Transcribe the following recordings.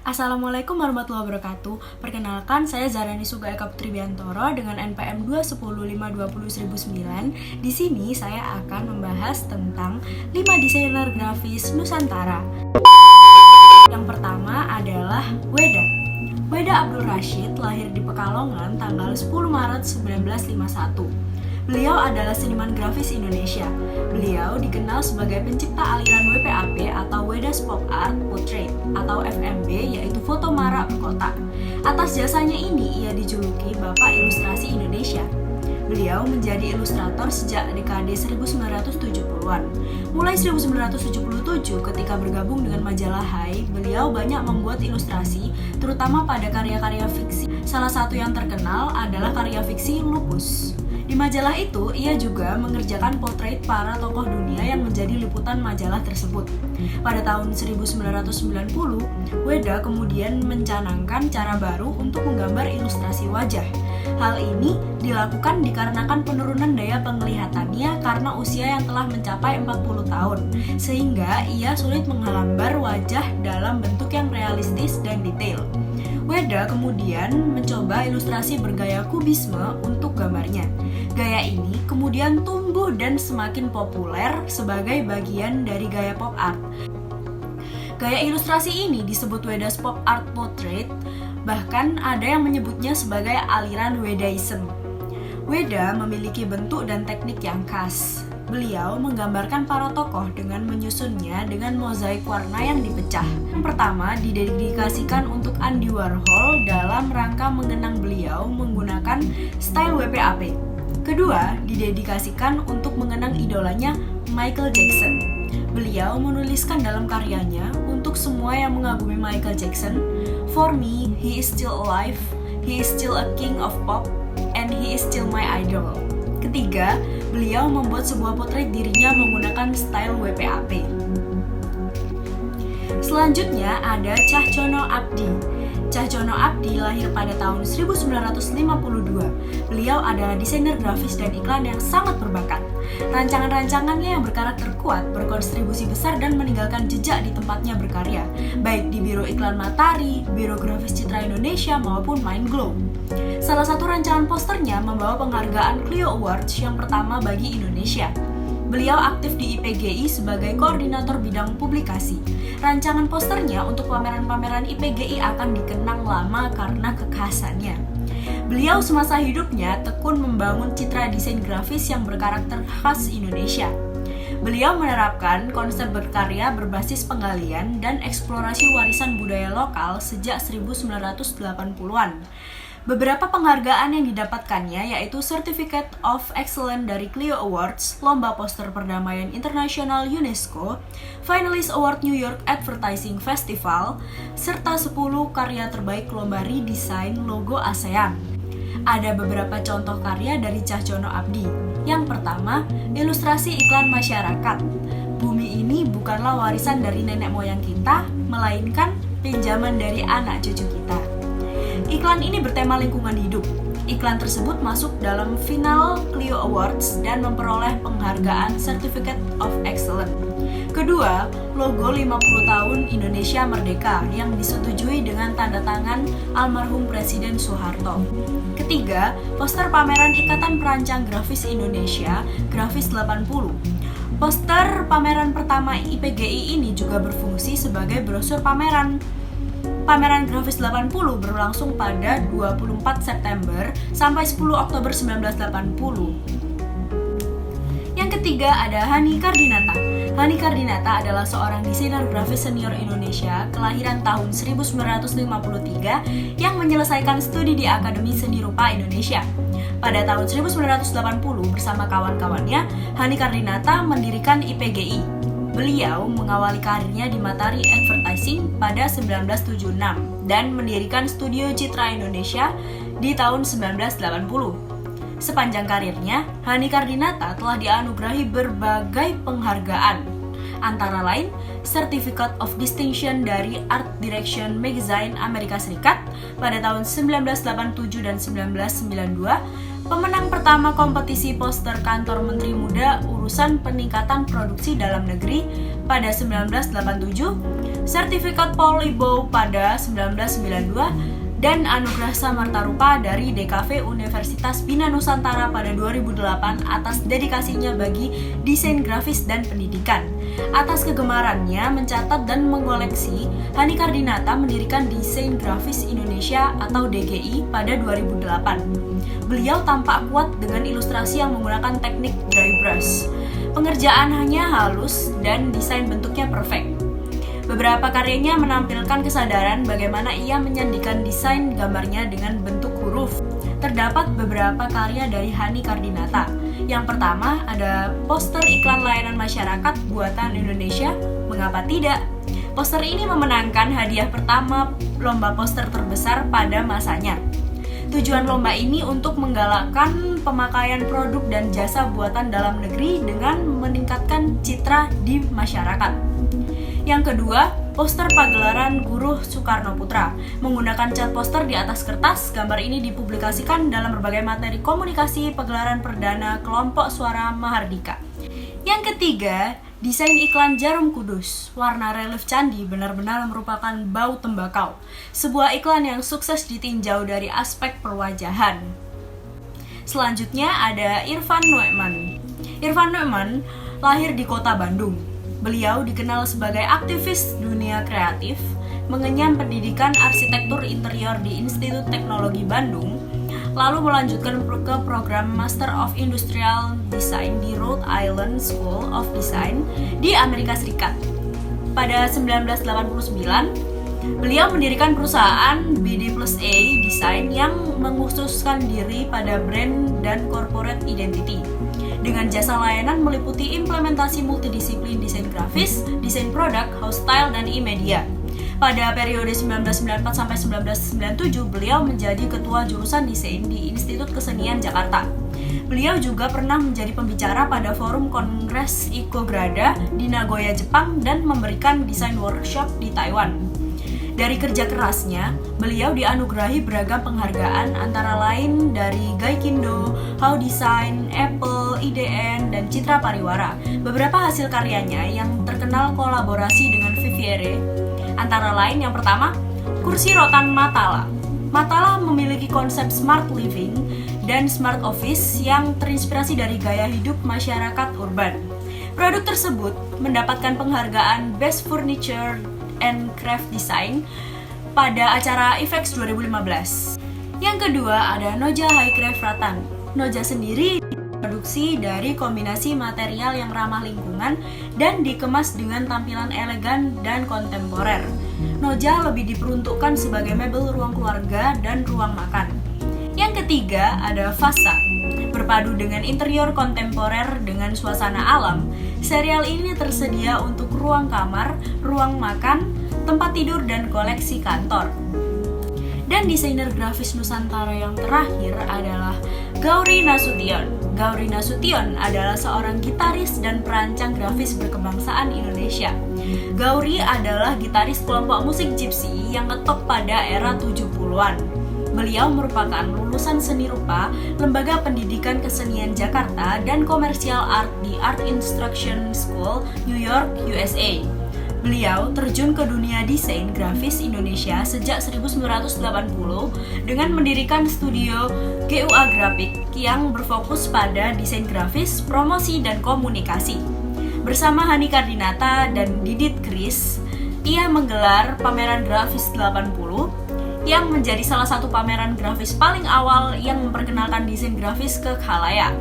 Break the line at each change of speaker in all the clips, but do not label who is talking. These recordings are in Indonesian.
Assalamualaikum warahmatullahi wabarakatuh. Perkenalkan, saya Zarani Suga Eka Putri Biantoro dengan NPM 2105209. Di sini saya akan membahas tentang 5 desainer grafis Nusantara. Yang pertama adalah Weda. Weda Abdul Rashid lahir di Pekalongan tanggal 10 Maret 1951. Beliau adalah seniman grafis Indonesia. Beliau dikenal sebagai pencipta aliran WPAP atau Weda's Pop Art Portrait atau FMB, yaitu foto marak berkotak. Atas jasanya ini ia dijuluki Bapak Ilustrasi Indonesia. Beliau menjadi ilustrator sejak dekade 1970-an. Mulai 1977 ketika bergabung dengan majalah Hai, beliau banyak membuat ilustrasi, terutama pada karya-karya fiksi. Salah satu yang terkenal adalah karya fiksi Lupus. Di majalah itu, ia juga mengerjakan potret para tokoh dunia yang menjadi liputan majalah tersebut. Pada tahun 1990, Weda kemudian mencanangkan cara baru untuk menggambar ilustrasi wajah. Hal ini dilakukan dikarenakan penurunan daya penglihatannya karena usia yang telah mencapai 40 tahun, sehingga ia sulit menggambar wajah dalam bentuk yang realistis dan detail. Weda kemudian mencoba ilustrasi bergaya kubisme untuk gambarnya. Gaya ini kemudian tumbuh dan semakin populer sebagai bagian dari gaya pop art. Gaya ilustrasi ini disebut Weda's Pop Art Portrait, bahkan ada yang menyebutnya sebagai aliran Wedaism. Weda memiliki bentuk dan teknik yang khas. Beliau menggambarkan para tokoh dengan menyusunnya dengan mozaik warna yang dipecah. Yang pertama didedikasikan untuk Andy Warhol dalam rangka mengenang beliau menggunakan style WPAP. Kedua didedikasikan untuk mengenang idolanya Michael Jackson. Beliau menuliskan dalam karyanya untuk semua yang mengagumi Michael Jackson, "For me, he is still alive, he is still a king of pop, and he is still my idol." Ketiga, beliau membuat sebuah potret dirinya menggunakan style WPAP. Selanjutnya ada Cahjono Abdi. Cahjono Abdi lahir pada tahun 1952. Beliau adalah desainer grafis dan iklan yang sangat berbakat. Rancangan-rancangannya yang berkarakter kuat, berkontribusi besar dan meninggalkan jejak di tempatnya berkarya, baik di Biro Iklan Matahari, Biro Grafis Citra Indonesia maupun Mindglow. Salah satu rancangan posternya membawa penghargaan Clio Awards yang pertama bagi Indonesia. Beliau aktif di IPGI sebagai koordinator bidang publikasi. Rancangan posternya untuk pameran-pameran IPGI akan dikenang lama karena kekhasannya. Beliau semasa hidupnya tekun membangun citra desain grafis yang berkarakter khas Indonesia. Beliau menerapkan konsep berkarya berbasis penggalian dan eksplorasi warisan budaya lokal sejak 1980-an. Beberapa penghargaan yang didapatkannya yaitu Certificate of Excellence dari Clio Awards, Lomba Poster Perdamaian Internasional UNESCO, Finalist Award New York Advertising Festival, serta 10 karya terbaik Lomba Redesign Logo ASEAN. Ada beberapa contoh karya dari Cahjono Abdi. Yang pertama, ilustrasi iklan masyarakat. Bumi ini bukanlah warisan dari nenek moyang kita, melainkan pinjaman dari anak cucu kita. Iklan ini bertema lingkungan hidup. Iklan tersebut masuk dalam final Clio Awards dan memperoleh penghargaan Certificate of Excellence. Kedua, logo 50 tahun Indonesia Merdeka yang disetujui dengan tanda tangan almarhum Presiden Soeharto. Ketiga, poster pameran Ikatan Perancang Grafis Indonesia, Grafis 80. Poster pameran pertama IPGI ini juga berfungsi sebagai brosur pameran. Pameran Grafis 80 berlangsung pada 24 September sampai 10 Oktober 1980. Yang ketiga ada Hani Kardinata. Hani Kardinata adalah seorang desainer grafis senior Indonesia kelahiran tahun 1953 yang menyelesaikan studi di Akademi Seni Rupa Indonesia. Pada tahun 1980 bersama kawan-kawannya, Hani Kardinata mendirikan IPGI. Beliau mengawali karirnya di Matahari Advertising pada 1976 dan mendirikan Studio Citra Indonesia di tahun 1980. Sepanjang karirnya, Hani Kardinata telah dianugerahi berbagai penghargaan, antara lain Certificate of Distinction dari Art Direction Magazine Amerika Serikat pada tahun 1987 dan 1992, pemenang pertama kompetisi poster kantor Menteri Muda urusan peningkatan produksi dalam negeri pada 1987, sertifikat Polyborough pada 1992, dan anugerah Samarta Rupa dari DKV Universitas Bina Nusantara pada 2008 atas dedikasinya bagi desain grafis dan pendidikan. Atas kegemarannya mencatat dan mengoleksi, Hani Kardinata mendirikan Desain Grafis Indonesia atau DGI pada 2008. Beliau tampak kuat dengan ilustrasi yang menggunakan teknik dry brush. Pengerjaan hanya halus dan desain bentuknya perfect. Beberapa karyanya menampilkan kesadaran bagaimana ia menyandikan desain gambarnya dengan bentuk huruf. Terdapat beberapa karya dari Hani Kardinata. Yang pertama ada poster iklan layanan masyarakat buatan Indonesia, Mengapa Tidak? Poster ini memenangkan hadiah pertama lomba poster terbesar pada masanya. Tujuan lomba ini untuk menggalakkan pemakaian produk dan jasa buatan dalam negeri dengan meningkatkan citra di masyarakat. Yang kedua, poster pagelaran Guru Soekarno Putra. Menggunakan cat poster di atas kertas, gambar ini dipublikasikan dalam berbagai materi komunikasi pagelaran perdana kelompok Suara Mahardika. Yang ketiga, desain iklan Jarum Kudus. Warna relief candi benar-benar merupakan bau tembakau. Sebuah iklan yang sukses ditinjau dari aspek perwajahan. Selanjutnya ada Irfan Nuekman. Irfan Nuekman lahir di kota Bandung. Beliau dikenal sebagai aktivis dunia kreatif, mengenyam pendidikan arsitektur interior di Institut Teknologi Bandung, lalu melanjutkan ke program Master of Industrial Design di Rhode Island School of Design di Amerika Serikat. Pada 1989, beliau mendirikan perusahaan BD+A Design yang mengkhususkan diri pada brand dan corporate identity. Dengan jasa layanan meliputi implementasi multidisiplin desain grafis, desain produk, house style, dan e-media. Pada periode 1994 sampai 1997, beliau menjadi ketua jurusan desain di Institut Kesenian Jakarta. Beliau juga pernah menjadi pembicara pada forum Kongres Ikograda di Nagoya, Jepang, dan memberikan desain workshop di Taiwan. Dari kerja kerasnya, beliau dianugerahi beragam penghargaan antara lain dari Gaikindo, How Design, Apple, IDN, dan Citra Pariwara. Beberapa hasil karyanya yang terkenal kolaborasi dengan Viviere, antara lain yang pertama, kursi rotan Matala. Matala memiliki konsep smart living dan smart office yang terinspirasi dari gaya hidup masyarakat urban. Produk tersebut mendapatkan penghargaan Best Furniture and Craft Design pada acara IFEX 2015. Yang kedua ada Noja Highcraft Ratan. Noja sendiri diproduksi dari kombinasi material yang ramah lingkungan dan dikemas dengan tampilan elegan dan kontemporer. Noja lebih diperuntukkan sebagai mebel ruang keluarga dan ruang makan. Yang ketiga ada Fasa. Berpadu dengan interior kontemporer dengan suasana alam, serial ini tersedia untuk ruang kamar, ruang makan, tempat tidur, dan koleksi kantor. Dan desainer grafis Nusantara yang terakhir adalah Gauri Nasution. Gauri Nasution adalah seorang gitaris dan perancang grafis berkebangsaan Indonesia. Gauri adalah gitaris kelompok musik gypsy yang ngetop pada era 70-an. Beliau merupakan lulusan seni rupa Lembaga Pendidikan Kesenian Jakarta dan Komersial Art di Art Instruction School, New York, USA. Beliau terjun ke dunia desain grafis Indonesia sejak 1980 dengan mendirikan studio GUA Grafik yang berfokus pada desain grafis, promosi, dan komunikasi. Bersama Hani Kardinata dan Didit Kris, ia menggelar pameran grafis 80 yang menjadi salah satu pameran grafis paling awal yang memperkenalkan desain grafis ke khalayak.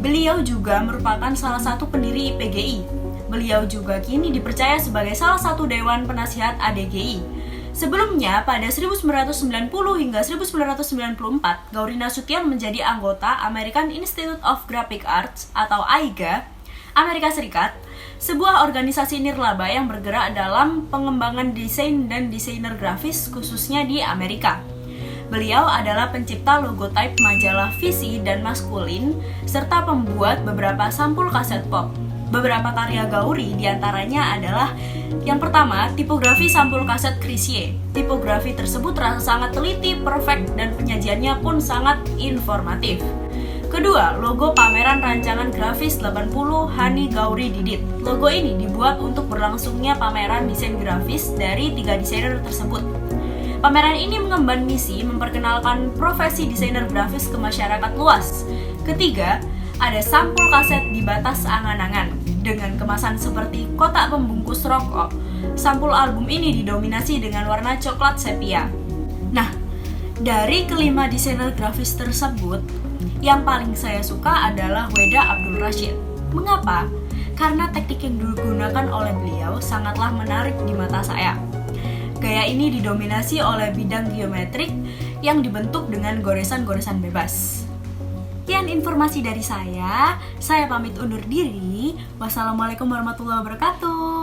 Beliau juga merupakan salah satu pendiri IPGI. Beliau juga kini dipercaya sebagai salah satu dewan penasihat ADGI. Sebelumnya, pada 1990 hingga 1994, Gauri Nasution menjadi anggota American Institute of Graphic Arts atau AIGA, Amerika Serikat, sebuah organisasi nirlaba yang bergerak dalam pengembangan desain dan desainer grafis khususnya di Amerika. Beliau adalah pencipta logotype majalah Visi dan Maskulin serta pembuat beberapa sampul kaset pop. Beberapa karya Gauri diantaranya adalah yang pertama, tipografi sampul kaset Crissier. Tipografi tersebut terasa sangat teliti, perfect, dan penyajiannya pun sangat informatif. Kedua, logo pameran rancangan grafis 80 Hani Gauri Didit. Logo ini dibuat untuk berlangsungnya pameran desain grafis dari 3 desainer tersebut. Pameran ini mengemban misi memperkenalkan profesi desainer grafis ke masyarakat luas. Ketiga, ada sampul kaset di batas angan-angan dengan kemasan seperti kotak pembungkus rokok. Sampul album ini didominasi dengan warna coklat sepia. Nah, dari kelima desainer grafis tersebut, yang paling saya suka adalah Weda Abdul Rashid. Mengapa? Karena teknik yang digunakan oleh beliau sangatlah menarik di mata saya. Gaya ini didominasi oleh bidang geometrik yang dibentuk dengan goresan-goresan bebas. Sekian informasi dari saya pamit undur diri. Wassalamualaikum warahmatullahi wabarakatuh.